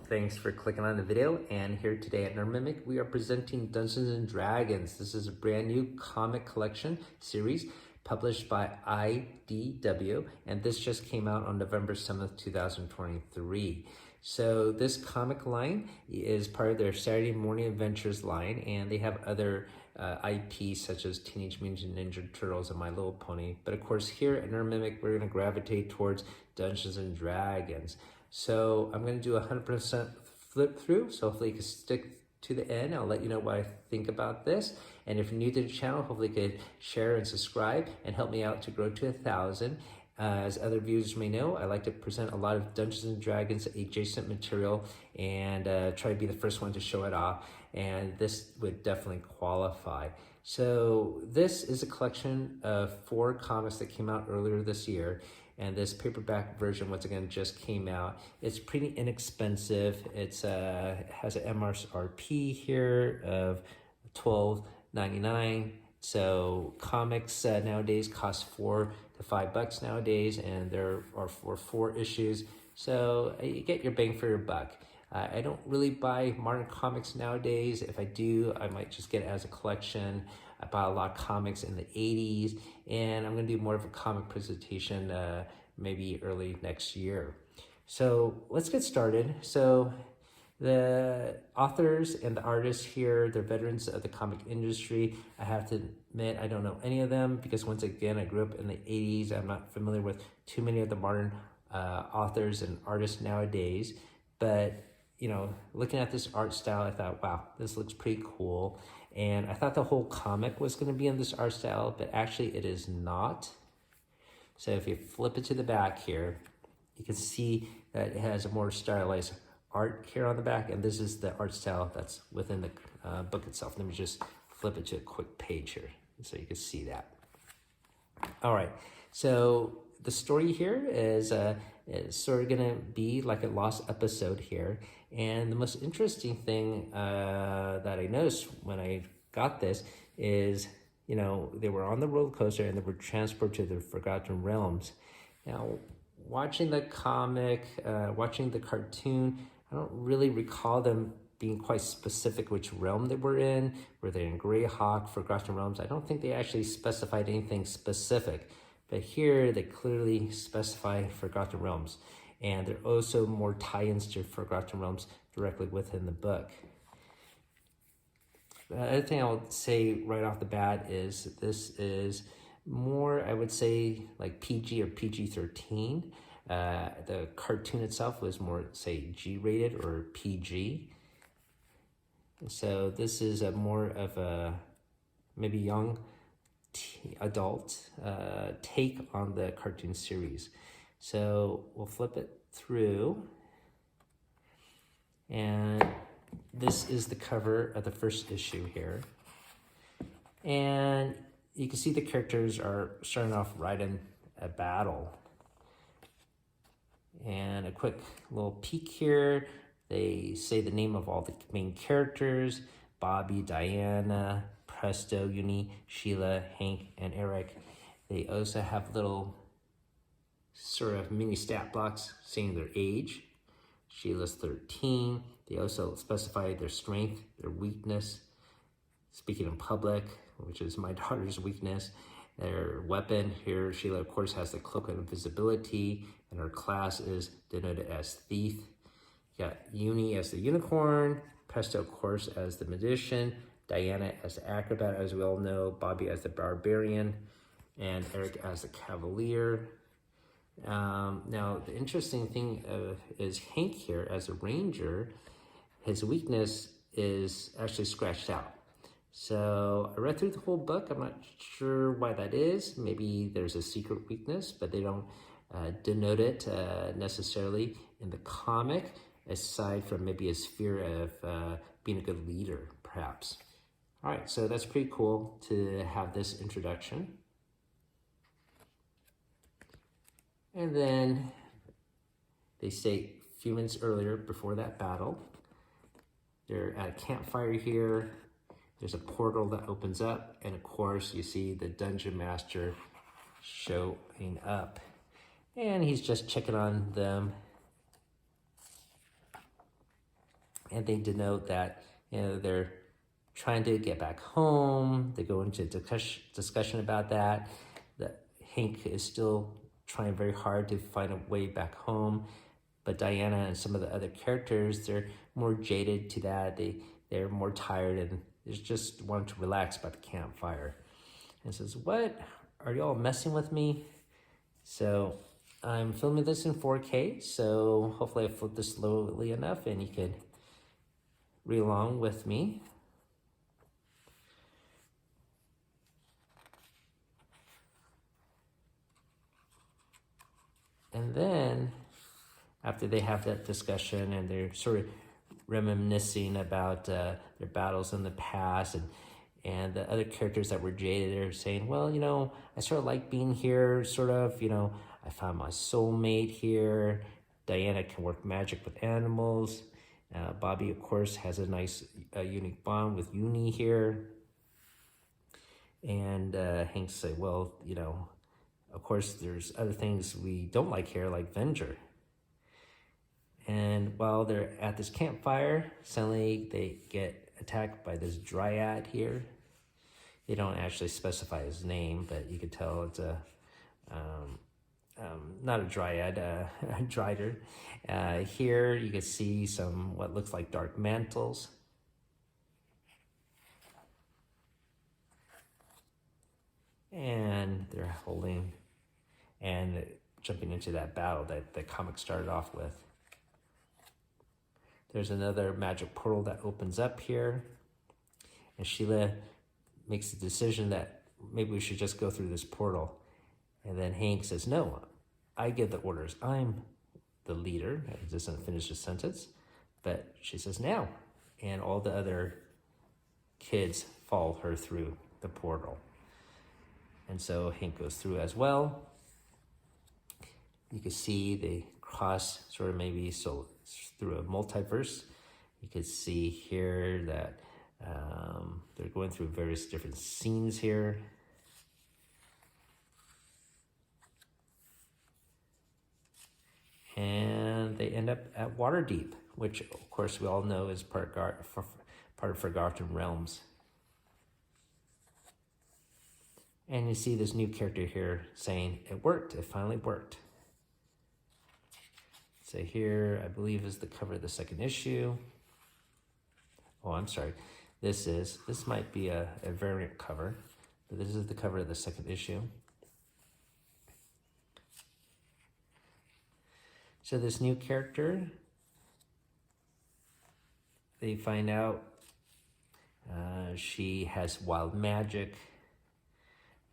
Thanks for clicking on the video. And here today at Nerdmimic, we are presenting Dungeons and Dragons. This is a brand new comic collection series published by IDW, and this just came out on November 7th, 2023. So this comic line is part of their Saturday Morning Adventures line, and they have other IPs such as Teenage Mutant Ninja Turtles and My Little Pony. But of course, here at Nerdmimic, we're going to gravitate towards Dungeons and Dragons. So I'm going to do a 100% flip through, so hopefully you can stick to the end. I'll let you know what I think about this. And if you're new to the channel, hopefully you could share and subscribe and help me out to grow to 1,000. As other viewers may know, I like to present a lot of Dungeons and Dragons adjacent material and try to be the first one to show it off. And this would definitely qualify. So this is a collection of 4 comics that came out earlier this year. And this paperback version, once again, just came out. It's pretty inexpensive. It's has an MSRP here of $12.99. So comics nowadays cost $4 to $5 nowadays, and there are for 4 issues. So you get your bang for your buck. I don't really buy modern comics nowadays. If I do, I might just get it as a collection. I bought a lot of comics in the 80s, and I'm going to do more of a comic presentation maybe early next year. So let's get started. So the authors and the artists here, they're veterans of the comic industry. I have to admit, I don't know any of them because once again, I grew up in the 80s. I'm not familiar with too many of the modern authors and artists nowadays. But, you know, looking at this art style, I thought, wow, this looks pretty cool. And I thought the whole comic was going to be in this art style, but actually it is not. So if you flip it to the back here, you can see that it has a more stylized art here on the back, and this is the art style that's within the book itself. Let me just flip it to a quick page here so you can see that. All right, so the story here is sort of gonna be like a lost episode here. And the most interesting thing that I noticed when I got this is, you know, they were on the roller coaster and they were transported to the Forgotten Realms. Now, watching the comic, watching the cartoon, I don't really recall them being quite specific which realm they were in. Were they in Greyhawk, Forgotten Realms? I don't think they actually specified anything specific. But here they clearly specify Forgotten Realms. And there are also more tie-ins to Forgotten Realms directly within the book. The other thing I would say right off the bat is this is more, I would say, like PG or PG-13. The cartoon itself was more, say, G-rated or PG. So this is a more of a maybe young adult take on the cartoon series. So we'll flip it through, and this is the cover of the first issue here. And you can see the characters are starting off right in a battle. And a quick little peek here. They say the name of all the main characters: Bobby, Diana, Presto, Uni, Sheila, Hank, and Eric. They also have little sort of mini stat blocks saying their age. Sheila's 13. They also specify their strength, their weakness, speaking in public, which is my daughter's weakness. Their weapon here, Sheila, of course, has the cloak of invisibility, and her class is denoted as thief. You got Uni as the unicorn, Presto, of course, as the magician, Diana as the acrobat, as we all know, Bobby as the barbarian, and Eric as the cavalier. Now, the interesting thing is Hank here as a ranger, his weakness is actually scratched out. So I read through the whole book. I'm not sure why that is. Maybe there's a secret weakness, but they don't denote it necessarily in the comic, aside from maybe his fear of being a good leader, perhaps. All right, so that's pretty cool to have this introduction. And then they say a few minutes earlier, before that battle, they're at a campfire here. There's a portal that opens up, and of course, you see the Dungeon Master showing up. And he's just checking on them. and they denote that they're trying to get back home. They go into discussion about that. That Hank is still trying very hard to find a way back home, but Diana and some of the other characters, they're more jaded to that. They're more tired and they just want to relax by the campfire. And says, "What? Are y'all messing with me?" So I'm filming this in 4K, so hopefully I flip this slowly enough and you can read along with me. And then after they have that discussion and they're sort of reminiscing about their battles in the past, and the other characters that were jaded are saying, well, I sort of like being here, sort of, I found my soulmate here. Diana can work magic with animals. Bobby, of course, has a nice, unique bond with Uni here. And Hank say, well, of course, there's other things we don't like here, like Venger. And while they're at this campfire, suddenly they get attacked by this dryad here. They don't actually specify his name, but you could tell it's a not a dryad, a drider. Here you can see some what looks like dark mantles. And they're holding and jumping into that battle that the comic started off with. There's another magic portal that opens up here. And Sheila makes the decision that maybe we should just go through this portal. And then Hank says, no, I give the orders. I'm the leader. He doesn't finish his sentence. But she says, now. And all the other kids follow her through the portal. And so Hank goes through as well. You can see they cross sort of maybe so through a multiverse. You can see here that they're going through various different scenes here. And they end up at Waterdeep, which of course we all know is part of Forgotten Realms. And you see this new character here saying, it worked, it finally worked. So here, I believe is the cover of the second issue. Oh, I'm sorry. This might be a variant cover, but this is the cover of the second issue. So this new character, they find out she has wild magic.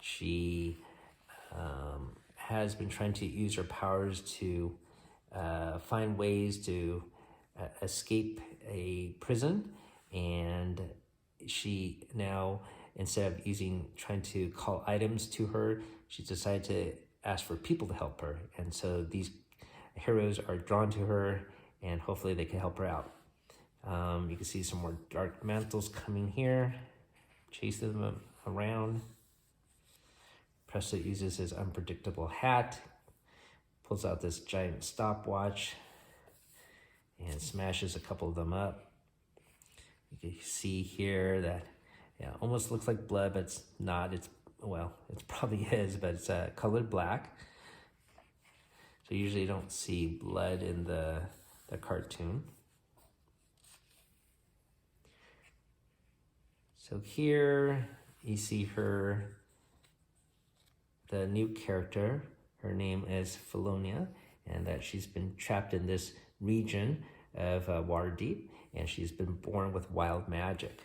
She has been trying to use her powers to find ways to escape a prison, and she now, instead of trying to call items to her, she decided to ask for people to help her. And so these heroes are drawn to her, and hopefully they can help her out. You can see some more dark mantles coming here, chasing them around. Presto uses his unpredictable hat, pulls out this giant stopwatch, and smashes a couple of them up. You can see here that almost looks like blood, but it's not. It probably is, but it's colored black. So usually you don't see blood in the cartoon. So here you see her, the new character. Her name is Felonia, and that she's been trapped in this region of Waterdeep, and she's been born with wild magic.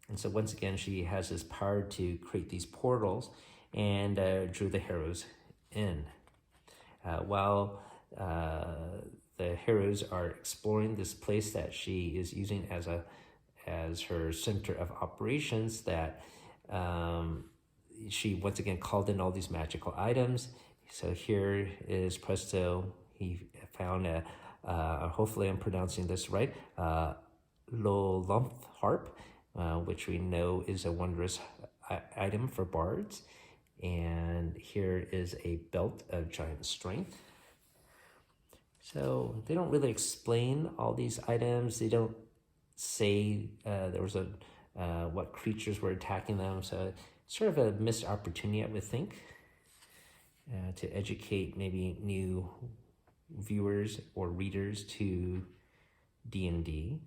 And so once again, she has this power to create these portals and drew the heroes in. While the heroes are exploring this place that she is using as her center of operations, that she once again called in all these magical items. So here is Presto. He found hopefully I'm pronouncing this right, Lolumth harp, which we know is a wondrous item for bards. And here is a belt of giant strength. So they don't really explain all these items. They don't say there was what creatures were attacking them. So it's sort of a missed opportunity, I would think, to educate maybe new viewers or readers to D&D.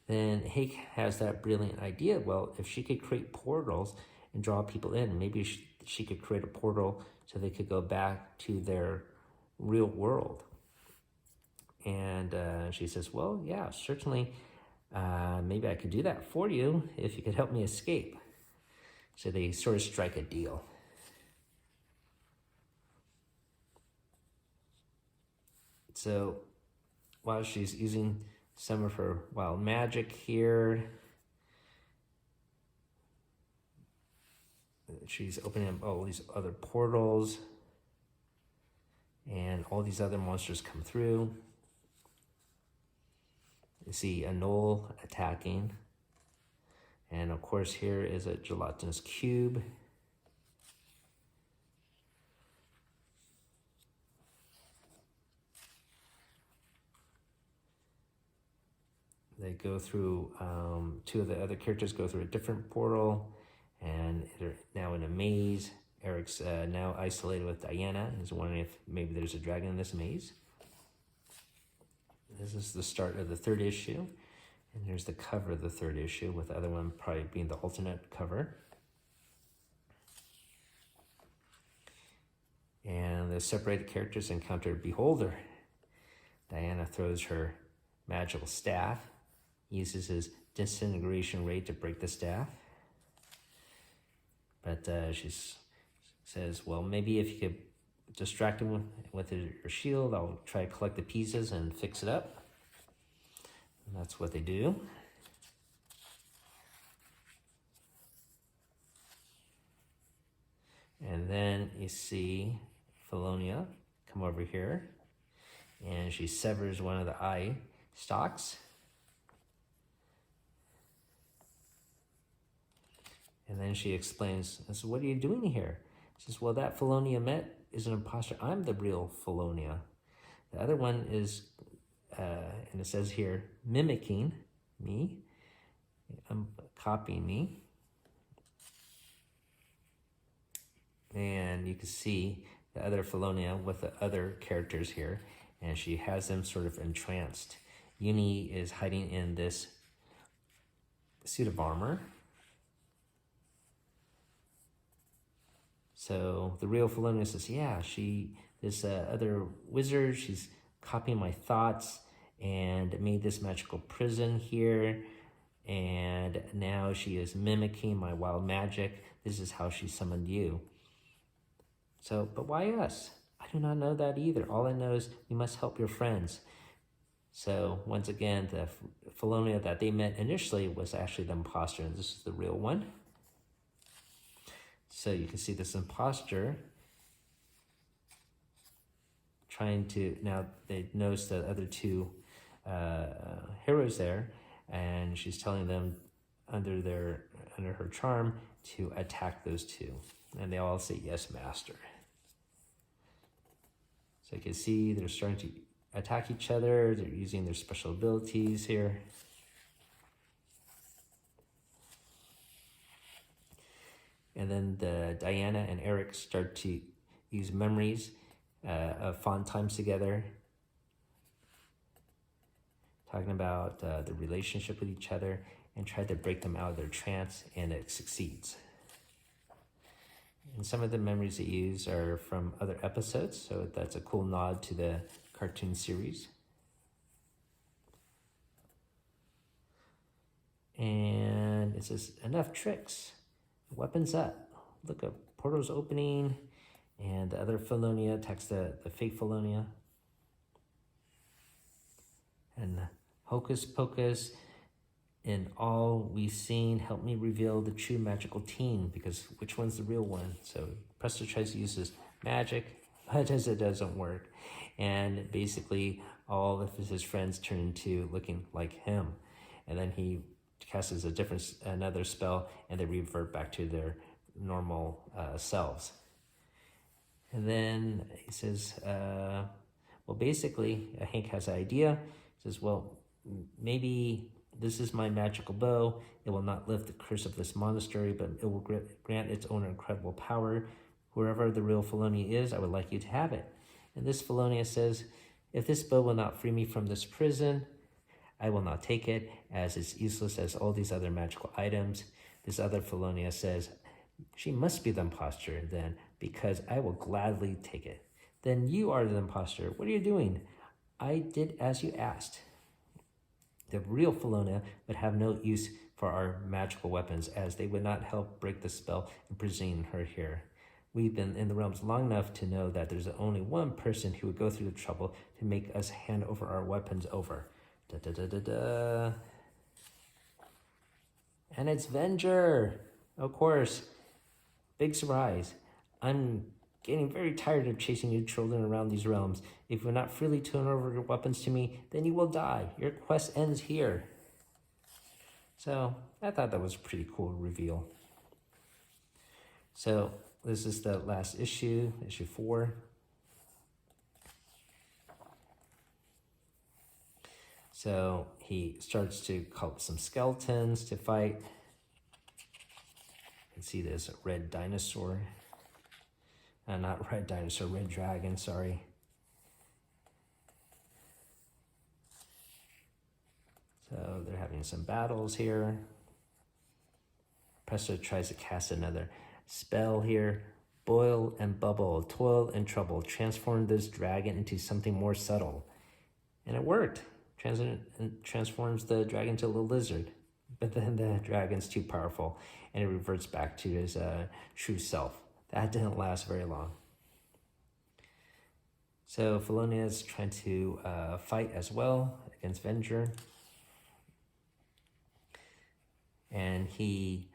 Then Hake has that brilliant idea. Well, if she could create portals and draw people in, maybe she could create a portal so they could go back to their real world. And she says, well, yeah, certainly, maybe I could do that for you if you could help me escape. So they sort of strike a deal. So while she's using some of her wild magic here, she's opening up all these other portals, and all these other monsters come through. You see a gnoll attacking, and of course here is a gelatinous cube. They go through, two of the other characters go through a different portal, and they're now in a maze. Eric's now isolated with Diana. He's wondering if maybe there's a dragon in this maze. This is the start of the third issue, and here's the cover of the third issue, with the other one probably being the alternate cover. And the separated characters encounter Beholder. Diana throws her magical staff, uses his disintegration ray to break the staff. But she says, well, maybe if you could distract him with your shield, I'll try to collect the pieces and fix it up. And that's what they do. And then you see Felonia come over here, and she severs one of the eye stalks. And then she explains, I said, what are you doing here? She says, well, that Felonia met is an imposter. I'm the real Felonia. The other one is, and it says here, mimicking me. Copying me. And you can see the other Felonia with the other characters here, and she has them sort of entranced. Uni is hiding in this suit of armor. So the real Felonia says, yeah, this other wizard, she's copying my thoughts and made this magical prison here. And now she is mimicking my wild magic. This is how she summoned you. So, but why us? I do not know that either. All I know is we must help your friends. So once again, the Felonia that they met initially was actually the imposter, and this is the real one. So you can see this imposter trying to, now they notice the other two heroes there, and she's telling them under her charm to attack those two. And they all say, yes, master. So you can see they're starting to attack each other. They're using their special abilities here. And then Diana and Eric start to use memories of fun times together, talking about the relationship with each other, and try to break them out of their trance, and it succeeds. And some of the memories they use are from other episodes, so that's a cool nod to the cartoon series. And it says, enough tricks. Weapons up. Look, a portal's opening, and the other Felonia attacks the fake Felonia. And hocus pocus, in all we've seen, help me reveal the true magical teen, because which one's the real one? So Presto tries to use his magic, but it doesn't work. And basically all of his friends turn into looking like him. And then he casts another spell, and they revert back to their normal selves. And then he says, well, basically, Hank has an idea. He says, well, maybe this is my magical bow. It will not lift the curse of this monastery, but it will grant its owner incredible power. Wherever the real Felonia is, I would like you to have it. And this Felonia says, if this bow will not free me from this prison, I will not take it, as it's useless as all these other magical items. This other Felonia says, she must be the imposter then, because I will gladly take it. Then you are the imposter. What are you doing? I did as you asked. The real Felonia would have no use for our magical weapons, as they would not help break the spell imprisoning her here. We've been in the realms long enough to know that there's only one person who would go through the trouble to make us hand over our weapons over. Da, da, da, da, da. And it's Venger, of course. Big surprise. I'm getting very tired of chasing you children around these realms. If you're not freely turn over your weapons to me, then you will die. Your quest ends here. So I thought that was a pretty cool reveal. So this is the last issue, issue 4. So he starts to call up some skeletons to fight. You can see there's a red dinosaur. Not red dinosaur, red dragon, sorry. So they're having some battles here. Presto tries to cast another spell here. Boil and bubble, toil and trouble. Transform this dragon into something more subtle. And it worked. Transforms the dragon into a little lizard. But then the dragon's too powerful and it reverts back to his true self. That didn't last very long. So Felonia is trying to fight as well against Venger. And he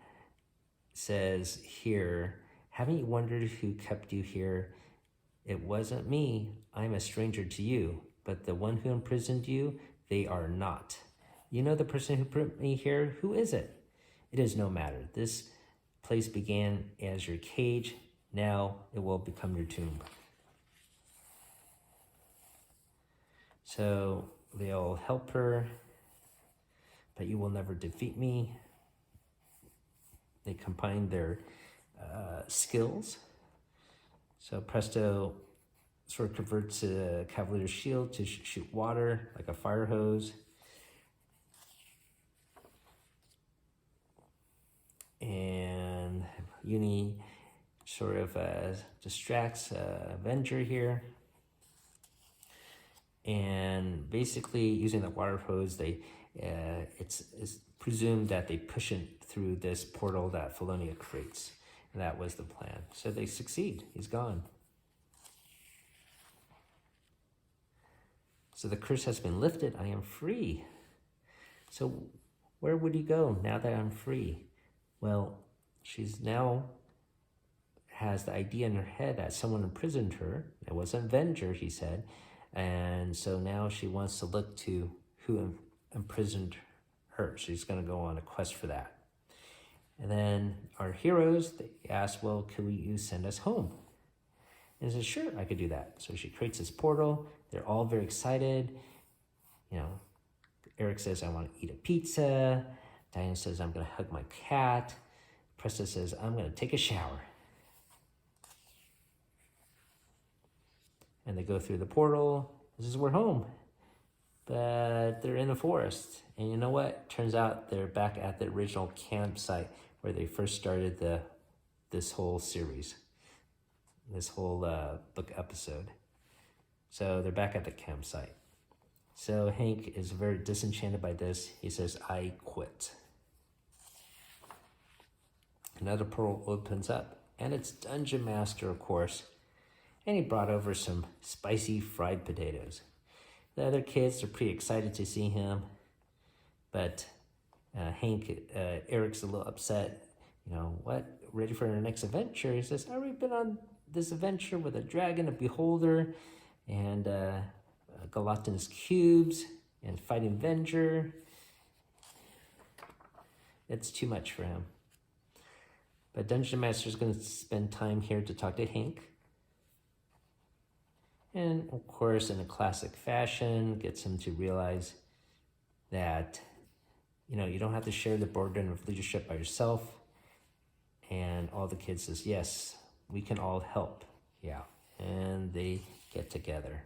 says here, haven't you wondered who kept you here? It wasn't me. I'm a stranger to you. But the one who imprisoned you, they are not. You know the person who put me here? Who is it? It is no matter. This place began as your cage. Now it will become your tomb. So they all help her, but you will never defeat me. They combine their skills. So Presto sort of converts a Cavalier's shield to shoot water like a fire hose. And Uni sort of distracts Avenger here. And basically using the water hose, it's presumed that they push it through this portal that Felonia creates. And that was the plan. So they succeed. He's gone. So the curse has been lifted. I am free. So where would he go now that I'm free? Well, she's now has the idea in her head that someone imprisoned her. It wasn't Venger, he said. And so now she wants to look to who imprisoned her. She's going to go on a quest for that. And then our heroes, they ask, well, could you send us home? And he says, sure, I could do that. So she creates this portal. They're all very excited. You know, Eric says, I want to eat a pizza. Diana says, I'm going to hug my cat. Presto says, I'm going to take a shower. And they go through the portal. This is we're home. But they're in the forest. And you know what? Turns out they're back at the original campsite where they first started this whole series. This whole book episode. So they're back at the campsite. So Hank is very disenchanted by this. He says, I quit. Another portal opens up. And it's Dungeon Master, of course. And he brought over some spicy fried potatoes. The other kids are pretty excited to see him. But Eric's a little upset. You know, what? Ready for our next adventure? He says, I've already been on this adventure with a dragon, a beholder, and gelatinous cubes, and fighting Venger. It's too much for him. But Dungeon Master's going to spend time here to talk to Hank. And of course, in a classic fashion, gets him to realize that, you don't have to share the burden of leadership by yourself. And all the kids says, yes, we can all help. Yeah. And they get together.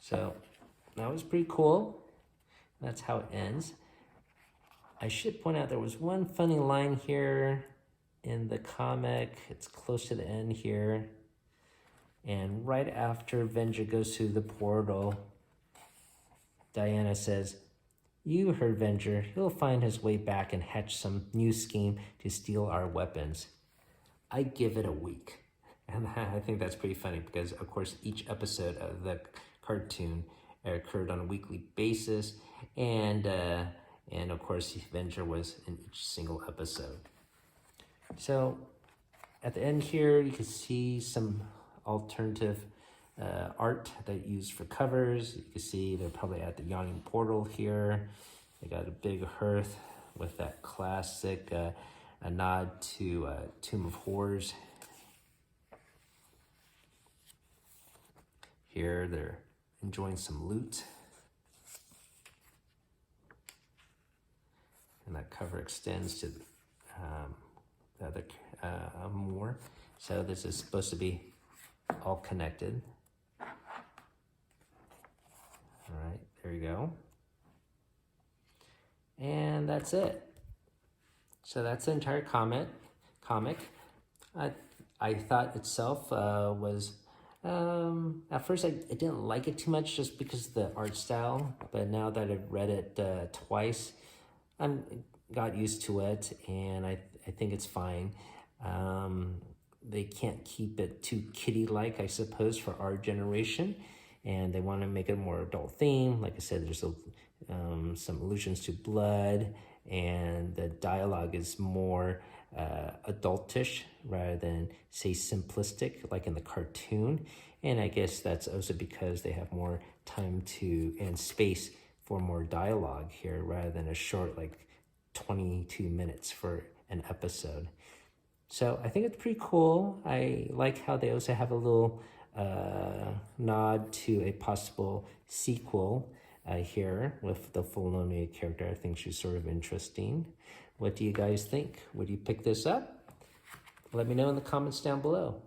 So that was pretty cool. That's how it ends. I should point out there was one funny line here in the comic. It's close to the end here. And right after Venger goes through the portal, Diana says, "You heard Venger. He'll find his way back and hatch some new scheme to steal our weapons. I give it a week." And I think that's pretty funny because, of course, each episode of the cartoon occurred on a weekly basis. And of course, Venger was in each single episode. So at the end here, you can see some alternative art that you use for covers. You can see they're probably at the Yawning Portal here. They got a big hearth with that classic a nod to Tomb of Horrors. Here they're enjoying some loot. And that cover extends to the other more. So this is supposed to be all connected. All right, there you go. And that's it. So that's the entire comic. I thought itself was, at first I didn't like it too much just because of the art style, but now that I've read it twice, I got used to it, and I think it's fine. They can't keep it too kiddie-like, I suppose, for our generation, and they want to make it a more adult theme. Like I said, there's some allusions to blood, and the dialogue is more adultish rather than, say, simplistic like in the cartoon. And I guess that's also because they have more time and space for more dialogue here rather than a short, like 22 minutes for an episode. So I think it's pretty cool. I like how they also have a little nod to a possible sequel here with the Filoni character. I think she's sort of interesting. What do you guys think? Would you pick this up? Let me know in the comments down below.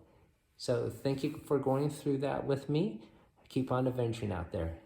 So thank you for going through that with me. Keep on adventuring out there.